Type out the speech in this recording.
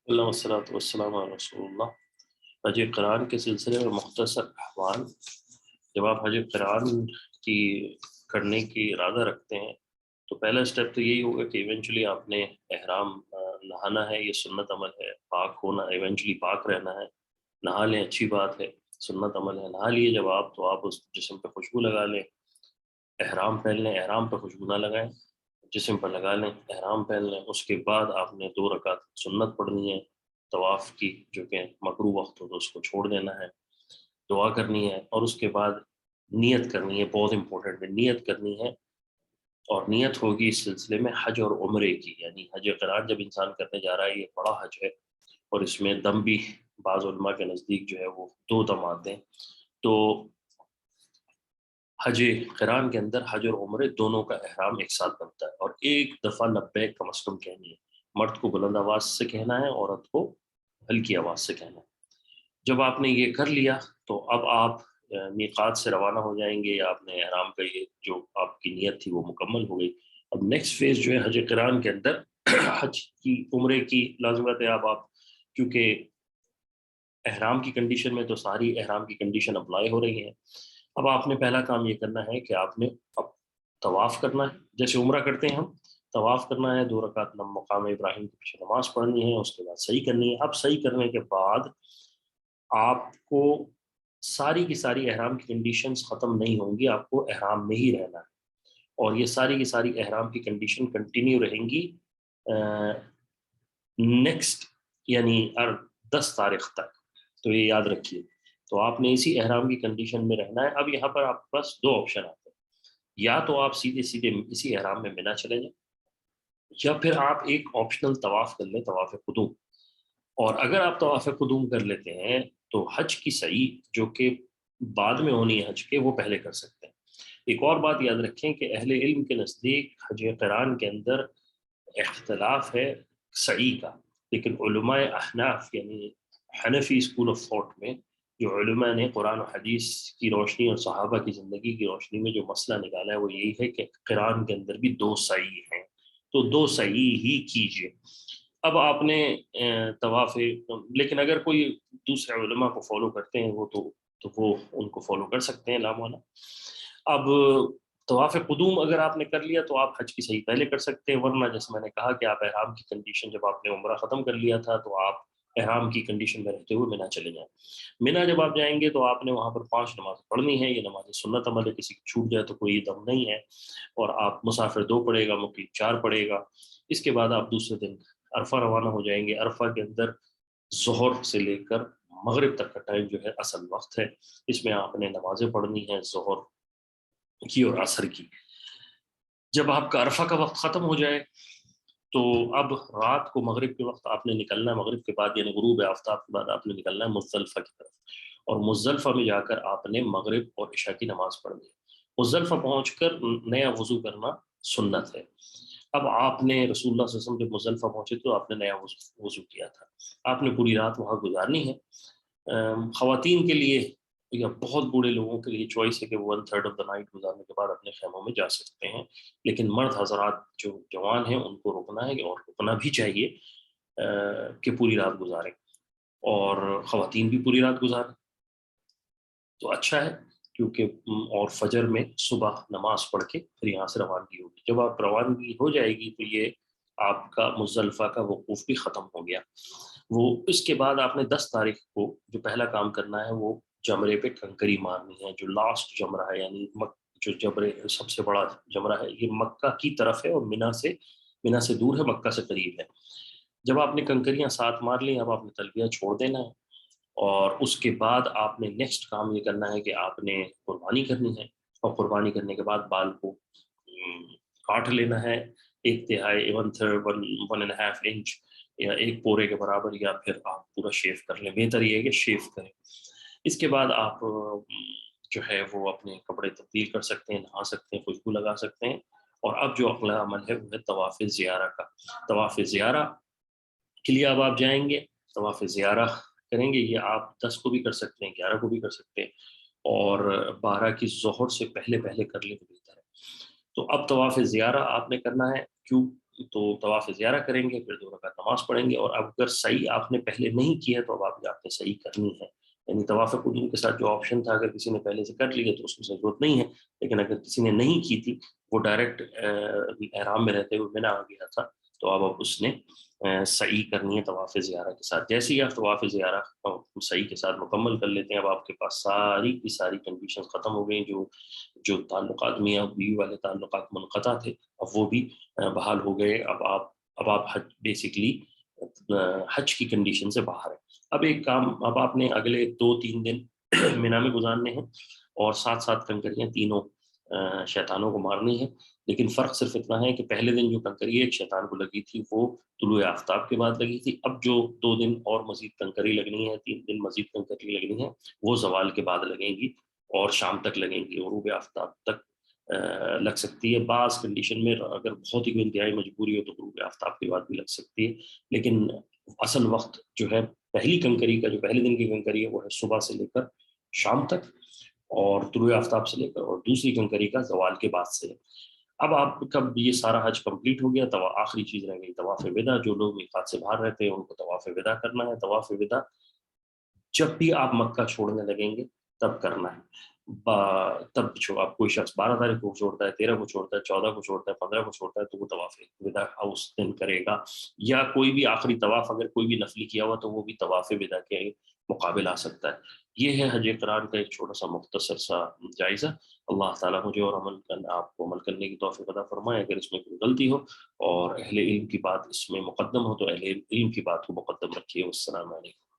اللہ वस्सलातु वस्सलामु अला रसूलुल्लाह। हज क़िरान के सिलसिले में मुख्तसर अहवाल। जब आप हज क़िरान की करने की इरादा रखते हैं तो पहला स्टेप तो यही होगा कि इवेंचुअली आपने एहराम नहाना है। ये सुन्नत अमल है। पाक होना, इवेंचुअली पाक रहना है। नहा लें, अच्छी बात है, सुन्नत अमल है। नहा लिए जब आप, तो आप उस जिस्म पे खुशबू लगा लें, एहराम पहन लें। एहराम पे खुशबू ना लगाएं, जिस्म पर लगा लें, एहराम पहन लें। उसके बाद आपने 2 रकात सुन्नत पढ़नी है तवाफ़ की, जो कि मकरू वक्त हो तो उसको छोड़ देना है। दुआ करनी है और उसके बाद नियत करनी है। बहुत इंपॉर्टेंट है, नियत करनी है। और नियत होगी इस सिलसिले में हज और उम्रे की, यानी हज क़िरान जब इंसान करने जा रहा है, ये बड़ा हज है और इसमें दम भी बाज़ उलमा के नज़दीक जो है वो 2 दम आते हैं। तो हज क़िरान के अंदर हज और उम्रे दोनों का एहराम एक साथ बनता है और एक दफ़ा लब्बैक कम अज़ कम कहनी है। मर्द को बुलंद आवाज़ से कहना है, औरत को हल्की आवाज़ से कहना है। जब आपने ये कर लिया तो अब आप मीक़ात से रवाना हो जाएंगे, या आपने एहराम का ये जो आपकी नीयत थी वो मुकम्मल हो गई। अब नेक्स्ट फेज़ जो है हज क़िरान के अंदर हज की, उम्रे की लाज़िमत है। अब आप, क्योंकि एहराम की कंडीशन में तो सारी एहराम की कंडीशन अप्लाई हो रही है। अब आपने पहला काम ये करना है कि आपने अब तवाफ़ करना है, जैसे उम्रा करते हैं हम। तवाफ़ करना है, 2 रकात मकाम इब्राहिम के पीछे नमाज पढ़नी है, उसके बाद सही करनी है। अब सही करने के बाद आपको सारी की सारी एहराम की कंडीशंस ख़त्म नहीं होंगी, आपको एहराम में ही रहना है और ये सारी की सारी एहराम की कंडीशन कंटिन्यू रहेंगी नेक्स्ट, यानी 10 तारीख तक। तो ये याद रखिए। तो आपने इसी एहराम की कंडीशन में रहना है। अब यहाँ पर आपके पास 2 ऑप्शन आते हैं, या तो आप सीधे सीधे इसी एहराम में मिना चले जाएं, या फिर आप एक ऑप्शनल तवाफ कर लें, तवाफ कुदूम। और अगर आप तवाफ कुदूम कर लेते हैं तो हज की सही, जो कि बाद में होनी है हज के, वो पहले कर सकते हैं। एक और बात याद रखें कि अहले इल्म के नज़दीक हज क़िरान के अंदर इख्तलाफ है सही का, लेकिन उलमाए अहनाफ यानी हनफी स्कूल ऑफ थॉट में, जो उलमा ने कुरान और हदीस की रोशनी और सहाबा की ज़िंदगी की रोशनी में जो मसला निकाला है, वो यही है कि क़िरान के अंदर भी 2 सही हैं, तो 2 सही ही कीजिए। अब आपने तवाफ़, लेकिन अगर कोई दूसरे उलमा को फॉलो करते हैं तो वो उनको फॉलो कर सकते हैं, ला मौला। अब तवाफ़ कुदूम अगर आपने कर लिया तो आप हज की सही पहले कर सकते हैं, वरना जैसे मैंने कहा कि आप एहराम की कंडीशन, जब आपने उम्रा ख़त्म कर लिया था तो आप एहराम की कंडीशन में रहते हुए मिना चले जाएं। मिना जब आप जाएंगे तो आपने वहाँ पर 5 नमाज़ पढ़नी है। ये नमाज़ सुन्नत अमल है, किसी की छूट जाए तो कोई दम नहीं है। और आप मुसाफिर 2 पढ़ेगा, मुकीम 4 पढ़ेगा। इसके बाद आप दूसरे दिन अरफा रवाना हो जाएंगे। अरफा के अंदर ज़ोहर से लेकर मगरिब तक का टाइम जो है असल वक्त है। इसमें आपने नमाजें पढ़नी है, ज़ोहर की और असर की। जब आपका अरफा का वक्त ख़त्म हो जाए तो अब रात को मगरिब के वक्त आपने निकलना है। मगरिब के बाद यानी गुरूब आफ्ताब के बाद आपने निकलना है मुज़दलिफ़ा की तरफ, और मुज़दलिफ़ा में जाकर आपने मगरिब और इशा की नमाज़ पढ़नी है। मुज़दलिफ़ा पहुँचकर नया वज़ू करना सुन्नत है। अब आपने रसूलुल्लाह सल्लल्लाहु अलैहि वसल्लम जब मुज़दलिफ़ा पहुँचे तो आपने नया वज़ू किया था। आपने पूरी रात वहाँ गुज़ारनी है। ख़वातीन के लिए या बहुत बूढ़े लोगों के लिए चॉइस है कि वो 1/3 ऑफ द नाइट गुज़ारने के बाद अपने ख़ैमों में जा सकते हैं। लेकिन मर्द हज़रात जो जवान हैं उनको रुकना है, और रुकना भी चाहिए कि पूरी रात गुज़ारें, और ख़वातीन भी पूरी रात गुज़ारें तो अच्छा है। क्योंकि और फजर में सुबह नमाज पढ़ के फिर यहाँ से रवानगी होगी। जब आप रवानगी हो जाएगी तो ये आपका मुज़दलिफ़ा का वकूफ़ भी ख़त्म हो गया। वो इसके बाद आपने 10 तारीख को जो पहला काम करना है वो जमरे पे कंकरी मारनी है। जो लास्ट जमरा है, यानी जो जमरे सबसे बड़ा जमरा है, ये मक्का की तरफ है और मिना से दूर है, मक्का से करीब है। जब आपने कंकरियां साथ मार ली, अब आपने तलबिया छोड़ देना है। और उसके बाद आपने नेक्स्ट काम ये करना है कि आपने कुर्बानी करनी है, और कुर्बानी करने के बाद बाल को काट लेना है। 1/3, 1/3, 1.5 इंच, या 1 पोरे के बराबर, या फिर आप पूरा शेव कर लें। बेहतर ये है कि शेव करें। इसके बाद आप जो है वो अपने कपड़े तब्दील कर सकते हैं, नहा सकते हैं, खुशबू लगा सकते हैं। और अब जो अगला अमल है वो है तवाफ़ ज़ियारा का। तवाफ़ ज़ियारा के लिए अब आप जाएंगे, तवाफ़ ज़ियारा करेंगे। ये आप 10 को भी कर सकते हैं, 11 को भी कर सकते हैं, और 12 की ज़ोहर से पहले पहले कर लें तो बेहतर है। तो अब तवाफ़ ज़ियारा आपने करना है। क्यों? تو طواف زیارہ کریں گے، پھر 2 رکعت نماز پڑھیں گے، اور اب اگر صحیح آپ نے پہلے نہیں کیا تو اب آپ نے صحیح کرنی ہے، یعنی طواف قدوم کے ساتھ جو آپشن تھا اگر کسی نے پہلے سے کر لیا تو اس میں ضرورت نہیں ہے، لیکن اگر کسی نے نہیں کی تھی، وہ ڈائریکٹ احرام میں رہتے ہوئے مینا آ گیا تھا، تو اب اس نے سعی کرنی ہے طواف زیارہ کے ساتھ۔ جیسے ہی آپ طواف زیارہ سعی کے ساتھ مکمل کر لیتے ہیں، اب آپ کے پاس ساری کی ساری کنڈیشن ختم ہو گئی، جو تعلقات میاں بیوی والے تعلقات منقطع تھے اب وہ بھی بحال ہو گئے۔ اب آپ حج بیسکلی حج کی کنڈیشن سے باہر ہے۔ اب ایک کام، اب آپ نے اگلے 2-3 دن مینا میں گزارنے ہیں، اور ساتھ ساتھ کنکریاں تینوں شیطانوں کو مارنی ہے، لیکن فرق صرف اتنا ہے کہ پہلے دن جو کنکری ایک شیطان کو لگی تھی وہ طلوع آفتاب کے بعد لگی تھی، اب جو 2 دن اور مزید کنکری لگنی ہے، 3 دن مزید کنکری لگنی ہے، وہ زوال کے بعد لگیں گی اور شام تک لگیں گی، غروب آفتاب تک لگ سکتی ہے۔ بعض کنڈیشن میں اگر بہت ہی کوئی انتہائی مجبوری ہو تو غروب آفتاب کے بعد بھی لگ سکتی ہے، لیکن اصل وقت جو ہے پہلی کنکری کا، جو پہلے دن کی کنکری ہے، وہ ہے صبح سے لے کر شام تک، اور طلوع آفتاب سے لے کر، اور دوسری کنکری کا زوال کے بعد سے۔ اب آپ کا یہ سارا حج کمپلیٹ ہو گیا، تو آخری چیز رہ گئی طواف وداع۔ جو لوگ میقات سے باہر رہتے ہیں ان کو طواف وداع کرنا ہے۔ طواف وداع جب بھی آپ مکہ چھوڑنے لگیں گے تب کرنا ہے، تب آپ کوئی شخص 12 تاریخ کو چھوڑتا ہے، 13 کو چھوڑتا ہے، 14 کو چھوڑتا ہے، 15 کو چھوڑتا ہے، تو وہ طواف وداع اس دن کرے گا، یا کوئی بھی آخری طواف اگر کوئی بھی نفلی کیا ہوا تو وہ بھی طواف وداع کے مقابل آ سکتا ہے۔ یہ ہے حج قران کا ایک چھوٹا سا مختصر سا جائزہ۔ اللہ تعالیٰ مجھے اور آپ کو عمل کرنے کی توفیق عطا فرمائے۔ اگر اس میں کوئی غلطی ہو اور اہل علم کی بات اس میں مقدم ہو تو اہل علم کی بات کو مقدم رکھیے۔ والسلام علیکم۔